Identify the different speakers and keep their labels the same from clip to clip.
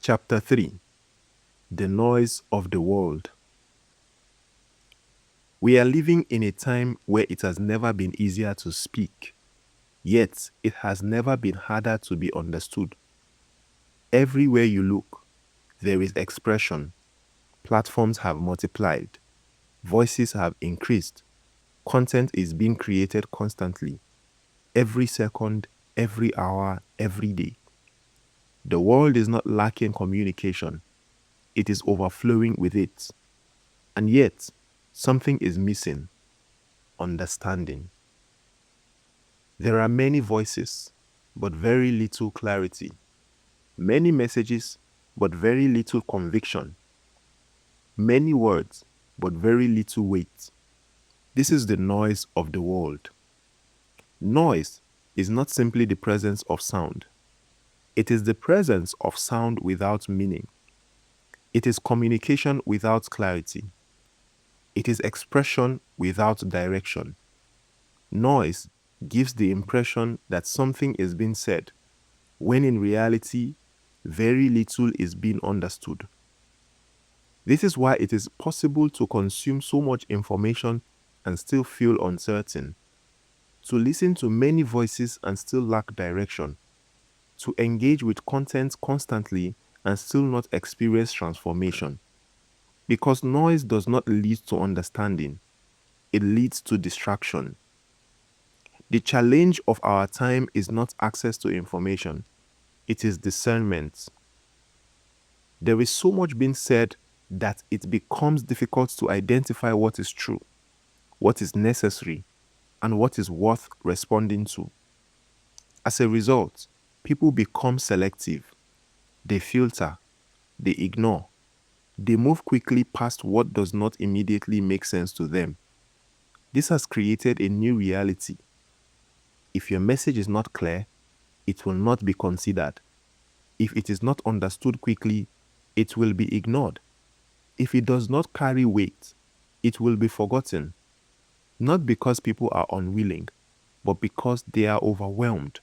Speaker 1: Chapter 3: The Noise of the World. We are living in a time where it has never been easier to speak, yet it has never been harder to be understood. Everywhere you look, there is expression. Platforms have multiplied, voices have increased, content is being created constantly, every second, every hour, every day. The world is not lacking communication, it is overflowing with it. And yet, something is missing: understanding. There are many voices, but very little clarity. Many messages, but very little conviction. Many words, but very little weight. This is the noise of the world. Noise is not simply the presence of sound. It is the presence of sound without meaning. It is communication without clarity. It is expression without direction. Noise gives the impression that something is being said, when in reality, very little is being understood. This is why it is possible to consume so much information and still feel uncertain, to listen to many voices and still lack direction, to engage with content constantly and still not experience transformation. Because noise does not lead to understanding, it leads to distraction. The challenge of our time is not access to information, it is discernment. There is so much being said that it becomes difficult to identify what is true, what is necessary, and what is worth responding to. As a result, people become selective. They filter, they ignore, they move quickly past what does not immediately make sense to them. This has created a new reality. If your message is not clear, it will not be considered. If it is not understood quickly, it will be ignored. If it does not carry weight, it will be forgotten. Not because people are unwilling, but because they are overwhelmed.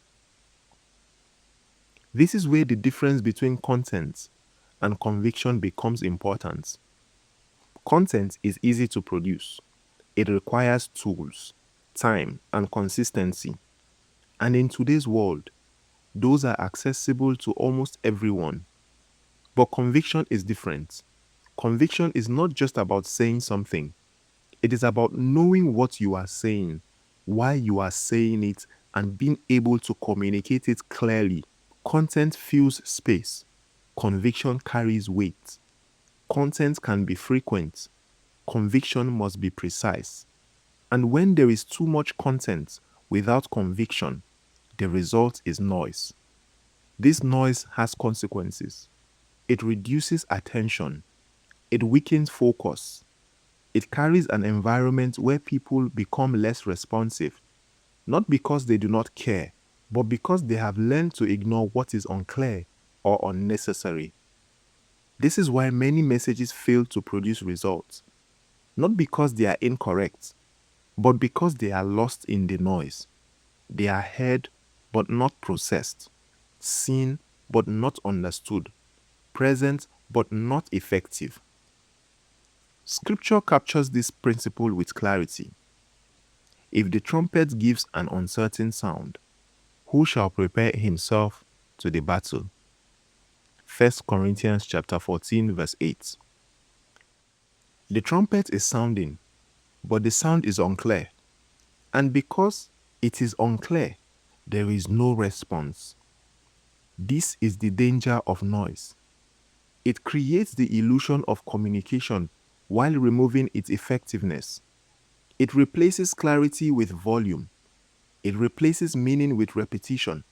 Speaker 1: This is where the difference between content and conviction becomes important. Content is easy to produce. It requires tools, time, and consistency. And in today's world, those are accessible to almost everyone. But conviction is different. Conviction is not just about saying something. It is about knowing what you are saying, why you are saying it, and being able to communicate it clearly. Content fills space. Conviction carries weight. Content can be frequent. Conviction must be precise. And when there is too much content without conviction, the result is noise. This noise has consequences. It reduces attention. It weakens focus. It carries an environment where people become less responsive, not because they do not care, but because they have learned to ignore what is unclear or unnecessary. This is why many messages fail to produce results, not because they are incorrect, but because they are lost in the noise. They are heard but not processed, seen but not understood, present but not effective. Scripture captures this principle with clarity. If the trumpet gives an uncertain sound, who shall prepare himself to the battle? 1 Corinthians chapter 14 verse 8. The trumpet is sounding, but the sound is unclear. And because it is unclear, there is no response. This is the danger of noise. It creates the illusion of communication while removing its effectiveness. It replaces clarity with volume. It replaces meaning with repetition.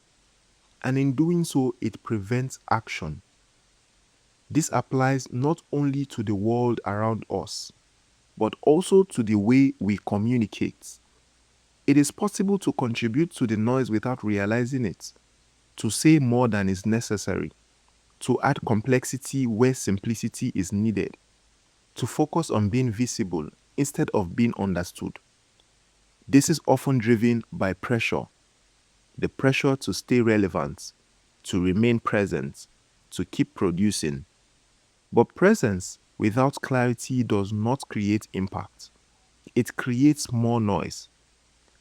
Speaker 1: And in doing so, it prevents action. This applies not only to the world around us, but also to the way we communicate. It is possible to contribute to the noise without realizing it, to say more than is necessary, to add complexity where simplicity is needed, to focus on being visible instead of being understood. This is often driven by pressure, the pressure to stay relevant, to remain present, to keep producing. But presence without clarity does not create impact. It creates more noise.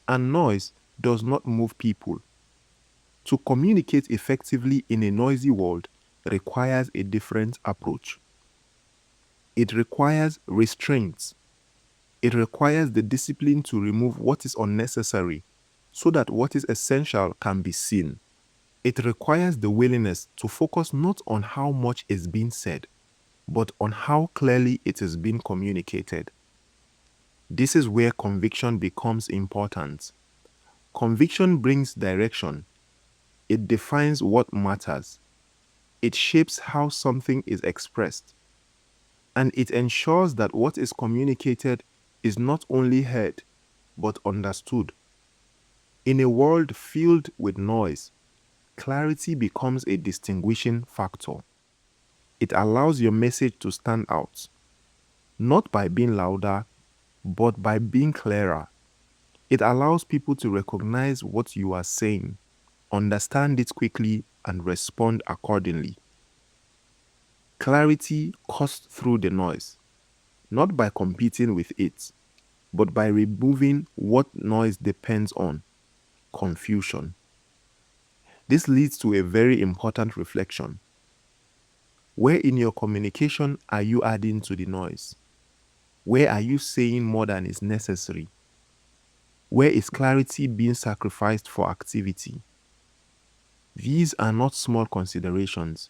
Speaker 1: And noise does not move people. To communicate effectively in a noisy world requires a different approach. It requires restraint. It requires the discipline to remove what is unnecessary so that what is essential can be seen. It requires the willingness to focus not on how much is being said, but on how clearly it is being communicated. This is where conviction becomes important. Conviction brings direction. It defines what matters. It shapes how something is expressed. And it ensures that what is communicated is not only heard, but understood. In a world filled with noise, clarity becomes a distinguishing factor. It allows your message to stand out, not by being louder, but by being clearer. It allows people to recognize what you are saying, understand it quickly, and respond accordingly. Clarity cuts through the noise, not by competing with it, but by removing what noise depends on: confusion. This leads to a very important reflection. Where in your communication are you adding to the noise? Where are you saying more than is necessary? Where is clarity being sacrificed for activity? These are not small considerations.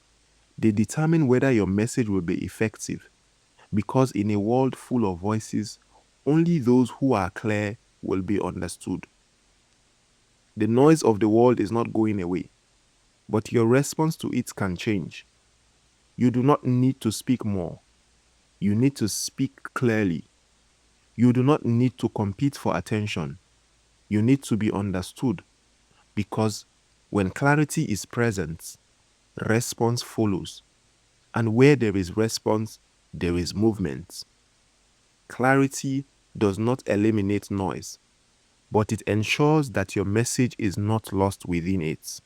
Speaker 1: They determine whether your message will be effective, because in a world full of voices, only those who are clear will be understood. The noise of the world is not going away, but your response to it can change. You do not need to speak more. You need to speak clearly. You do not need to compete for attention. You need to be understood, because when clarity is present, response follows. And where there is response, there is movement. Clarity does not eliminate noise, but it ensures that your message is not lost within it.